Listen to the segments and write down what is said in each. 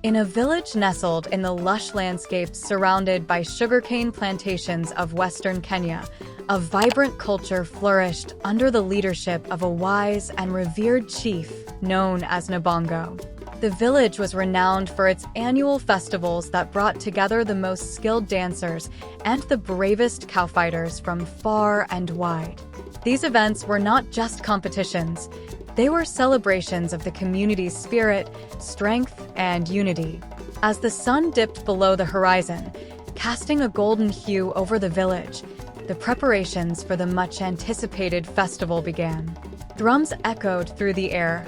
In a village nestled in the lush landscapes surrounded by sugarcane plantations of western Kenya, a vibrant culture flourished under the leadership of a wise and revered chief known as Nabongo. The village was renowned for its annual festivals that brought together the most skilled dancers and the bravest cowfighters from far and wide. These events were not just competitions. They were celebrations of the community's spirit, strength, and unity. As the sun dipped below the horizon, casting a golden hue over the village, the preparations for the much-anticipated festival began. Drums echoed through the air,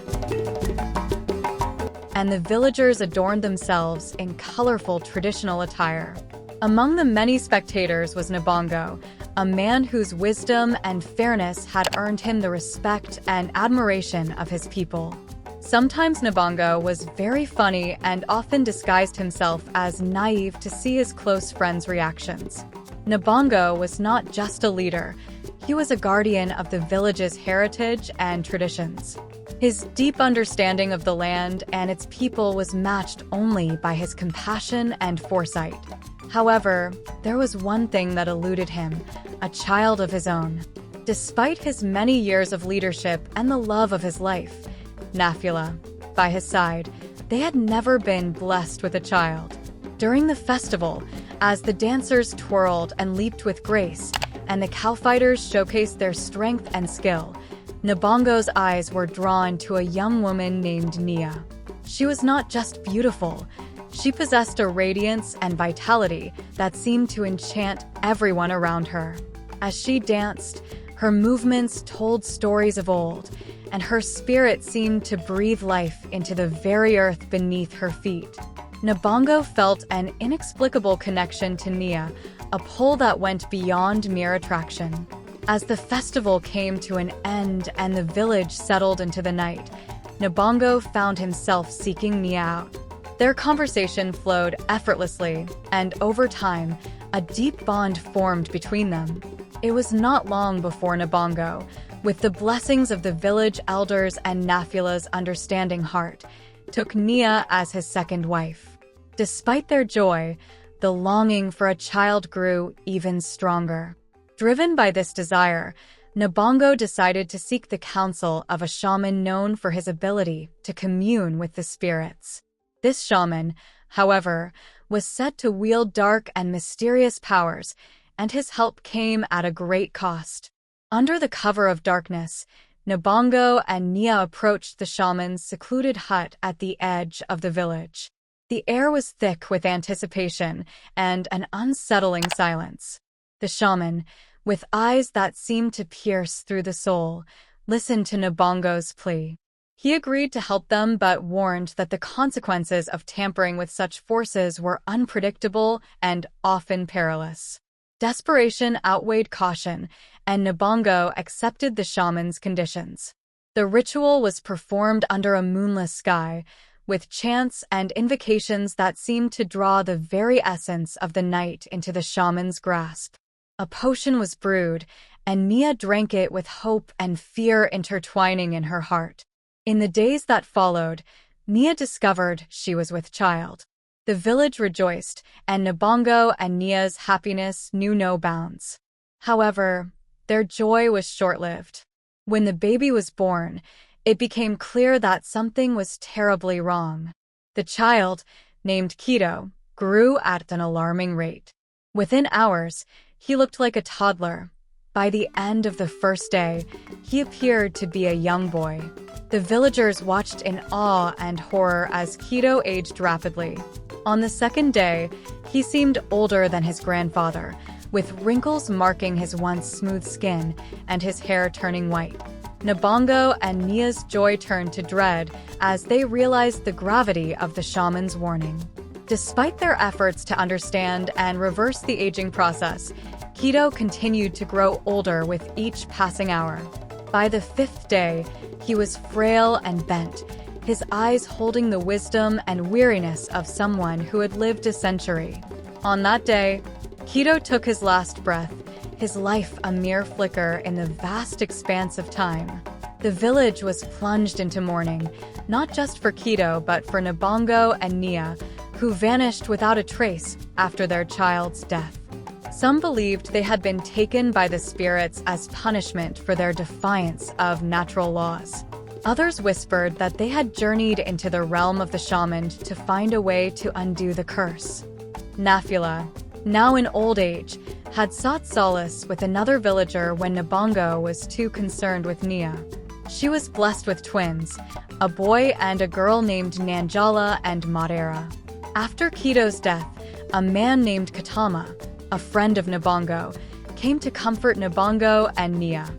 and the villagers adorned themselves in colorful traditional attire. Among the many spectators was Nabongo, a man whose wisdom and fairness had earned him the respect and admiration of his people. Sometimes Nabongo was very funny and often disguised himself as naive to see his close friends' reactions. Nabongo was not just a leader, he was a guardian of the village's heritage and traditions. His deep understanding of the land and its people was matched only by his compassion and foresight. However, there was one thing that eluded him: a child of his own. Despite his many years of leadership and the love of his life, Nafula, by his side, they had never been blessed with a child. During the festival, as the dancers twirled and leaped with grace, and the cowfighters showcased their strength and skill, Nabongo's eyes were drawn to a young woman named Nia. She was not just beautiful, she possessed a radiance and vitality that seemed to enchant everyone around her. As she danced, her movements told stories of old, and her spirit seemed to breathe life into the very earth beneath her feet. Nabongo felt an inexplicable connection to Nia, a pull that went beyond mere attraction. As the festival came to an end and the village settled into the night, Nabongo found himself seeking Nia out. Their conversation flowed effortlessly, and over time, a deep bond formed between them. It was not long before Nabongo, with the blessings of the village elders and Nafula's understanding heart, took Nia as his second wife. Despite their joy, the longing for a child grew even stronger. Driven by this desire, Nabongo decided to seek the counsel of a shaman known for his ability to commune with the spirits. This shaman, however, was said to wield dark and mysterious powers, and his help came at a great cost. Under the cover of darkness, Nabongo and Nia approached the shaman's secluded hut at the edge of the village. The air was thick with anticipation and an unsettling silence. The shaman, with eyes that seemed to pierce through the soul, listened to Nabongo's plea. He agreed to help them but warned that the consequences of tampering with such forces were unpredictable and often perilous. Desperation outweighed caution, and Nabongo accepted the shaman's conditions. The ritual was performed under a moonless sky, with chants and invocations that seemed to draw the very essence of the night into the shaman's grasp. A potion was brewed, and Nia drank it with hope and fear intertwining in her heart. In the days that followed, Nia discovered she was with child. The village rejoiced, and Nabongo and Nia's happiness knew no bounds. However, their joy was short-lived. When the baby was born, it became clear that something was terribly wrong. The child, named Kito, grew at an alarming rate. Within hours, he looked like a toddler. By the end of the first day, he appeared to be a young boy. The villagers watched in awe and horror as Kito aged rapidly. On the second day, he seemed older than his grandfather, with wrinkles marking his once smooth skin and his hair turning white. Nabongo and Nia's joy turned to dread as they realized the gravity of the shaman's warning. Despite their efforts to understand and reverse the aging process, Kito continued to grow older with each passing hour. By the fifth day, he was frail and bent, his eyes holding the wisdom and weariness of someone who had lived a century. On that day, Kito took his last breath, his life a mere flicker in the vast expanse of time. The village was plunged into mourning, not just for Kito but for Nabongo and Nia, who vanished without a trace after their child's death. Some believed they had been taken by the spirits as punishment for their defiance of natural laws. Others whispered that they had journeyed into the realm of the shaman to find a way to undo the curse. Nafula, now in old age, had sought solace with another villager when Nabongo was too concerned with Nia. She was blessed with twins, a boy and a girl named Nanjala and Madera. After Kito's death, a man named Katama, a friend of Nabongo, came to comfort Nabongo and Nia.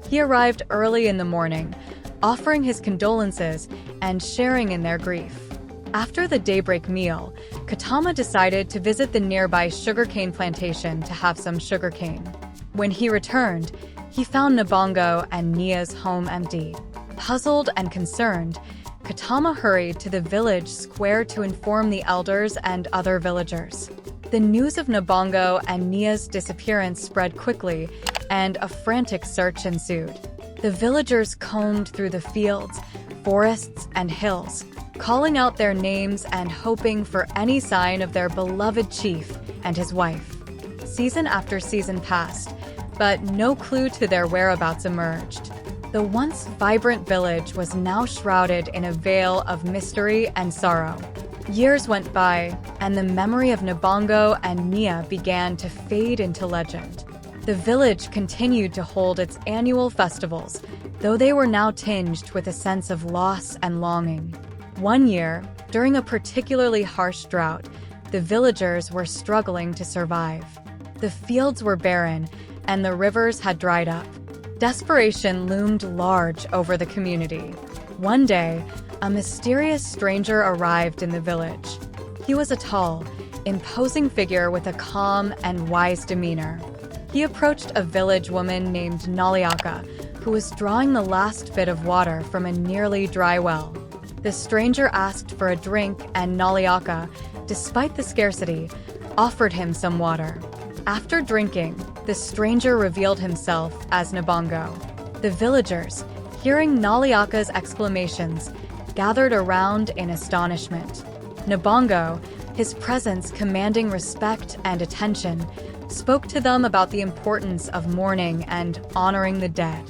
He arrived early in the morning, offering his condolences and sharing in their grief. After the daybreak meal, Katama decided to visit the nearby sugarcane plantation to have some sugarcane. When he returned, he found Nabongo and Nia's home empty. Puzzled and concerned, Katama hurried to the village square to inform the elders and other villagers. The news of Nabongo and Nia's disappearance spread quickly, and a frantic search ensued. The villagers combed through the fields, forests, and hills, calling out their names and hoping for any sign of their beloved chief and his wife. Season after season passed, but no clue to their whereabouts emerged. The once vibrant village was now shrouded in a veil of mystery and sorrow. Years went by, and the memory of Nabongo and Nia began to fade into legend. The village continued to hold its annual festivals, though they were now tinged with a sense of loss and longing. One year, during a particularly harsh drought, the villagers were struggling to survive. The fields were barren, and the rivers had dried up. Desperation loomed large over the community. One day, a mysterious stranger arrived in the village. He was a tall, imposing figure with a calm and wise demeanor. He approached a village woman named Naliaka, who was drawing the last bit of water from a nearly dry well. The stranger asked for a drink, and Naliaka, despite the scarcity, offered him some water. After drinking, the stranger revealed himself as Nabongo. The villagers, hearing Naliaka's exclamations, gathered around in astonishment. Nabongo, his presence commanding respect and attention, spoke to them about the importance of mourning and honoring the dead.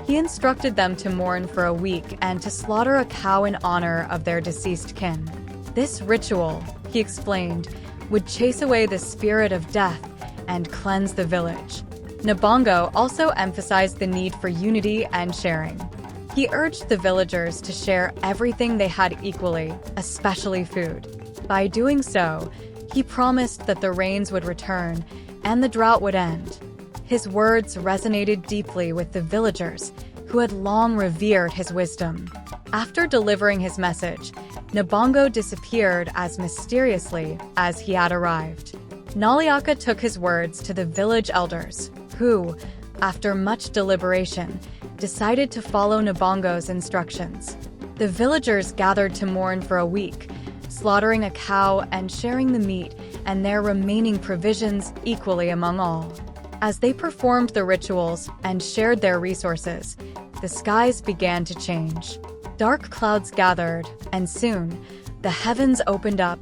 He instructed them to mourn for a week and to slaughter a cow in honor of their deceased kin. This ritual, he explained, would chase away the spirit of death and cleanse the village. Nabongo also emphasized the need for unity and sharing. He urged the villagers to share everything they had equally, especially food. By doing so, he promised that the rains would return and the drought would end. His words resonated deeply with the villagers, who had long revered his wisdom. After delivering his message, Nabongo disappeared as mysteriously as he had arrived. Naliaka took his words to the village elders, who, after much deliberation, decided to follow Nabongo's instructions. The villagers gathered to mourn for a week, slaughtering a cow and sharing the meat and their remaining provisions equally among all. As they performed the rituals and shared their resources, the skies began to change. Dark clouds gathered, and soon, the heavens opened up,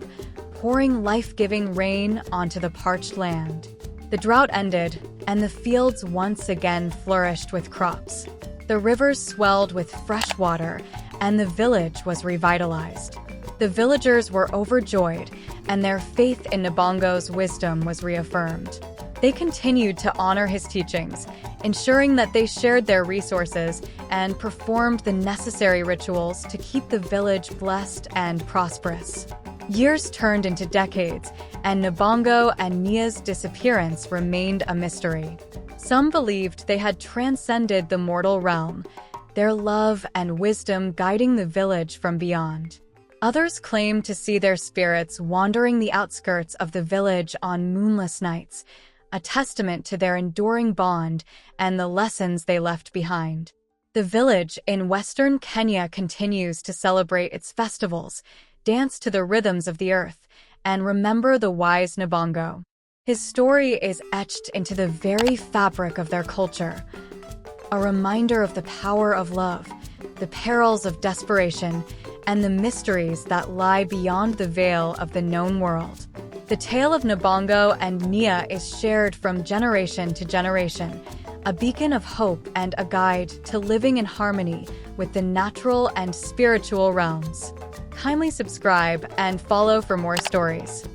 pouring life-giving rain onto the parched land. The drought ended, and the fields once again flourished with crops. The rivers swelled with fresh water, and the village was revitalized. The villagers were overjoyed, and their faith in Nabongo's wisdom was reaffirmed. They continued to honor his teachings, ensuring that they shared their resources and performed the necessary rituals to keep the village blessed and prosperous. Years turned into decades, and Nabongo and Nia's disappearance remained a mystery. Some believed they had transcended the mortal realm, their love and wisdom guiding the village from beyond. Others claimed to see their spirits wandering the outskirts of the village on moonless nights, a testament to their enduring bond and the lessons they left behind. The village in western Kenya continues to celebrate its festivals, dance to the rhythms of the earth, and remember the wise Nabongo. His story is etched into the very fabric of their culture, a reminder of the power of love, the perils of desperation, and the mysteries that lie beyond the veil of the known world. The tale of Nabongo and Nia is shared from generation to generation, a beacon of hope and a guide to living in harmony with the natural and spiritual realms. Kindly subscribe and follow for more stories.